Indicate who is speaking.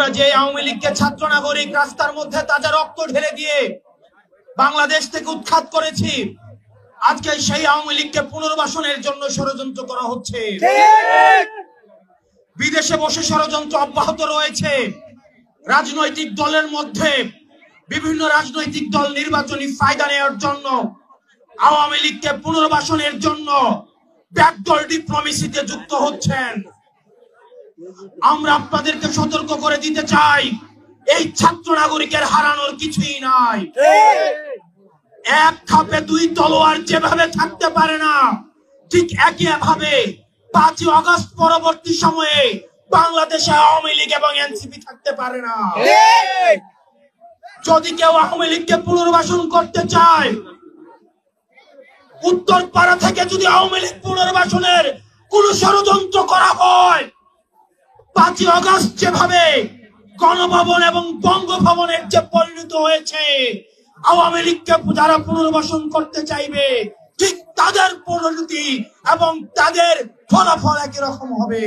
Speaker 1: আমরা যে আওয়ামী লীগকে ছাত্র নাগরিক রাস্তার মধ্যে তাজা রক্ত ঢেলে দিয়ে বাংলাদেশ থেকে উৎখাত করেছি, আজকে সেই আওয়ামী লীগকে পুনর্বাসনের জন্য ষড়যন্ত্র করা হচ্ছে। বিদেশে বসে ষড়যন্ত্র অব্যাহত রয়েছে। রাজনৈতিক দলের মধ্যে বিভিন্ন রাজনৈতিক দল নির্বাচনী ফায়দা নেওয়ার জন্য আওয়ামী লীগকে পুনর্বাসনের জন্য ব্যাকডোর ডিপ্লোমেসিতে যুক্ত হচ্ছেন। আমরা আপনাদেরকে সতর্ক করে দিতে চাই, এই ছাত্র নাগরিকের হারানোর কিছুই নাই। এক খাপে দুই তলোয়ার যেভাবে থাকতে পারে না, ঠিক একই ভাবে 5ই আগস্ট পরবর্তী সময়ে বাংলাদেশে আওয়ামী লীগ এবং এনসিপি থাকতে পারে না। যদি কেউ আওয়ামী লীগকে পুনর্বাসন করতে চায়, উত্তরপাড়া থেকে যদি আওয়ামী লীগ পুনর্বাসনের কোন ষড়যন্ত্র করা হয়, 5ই আগস্ট যেভাবে গণভবন এবং বঙ্গভবনের যে পরিণত হয়েছে, আওয়ামী লীগকে যারা পুনর্বাসন করতে চাইবে ঠিক তাদের পরিণতি এবং তাদের ফলাফল একই রকম হবে।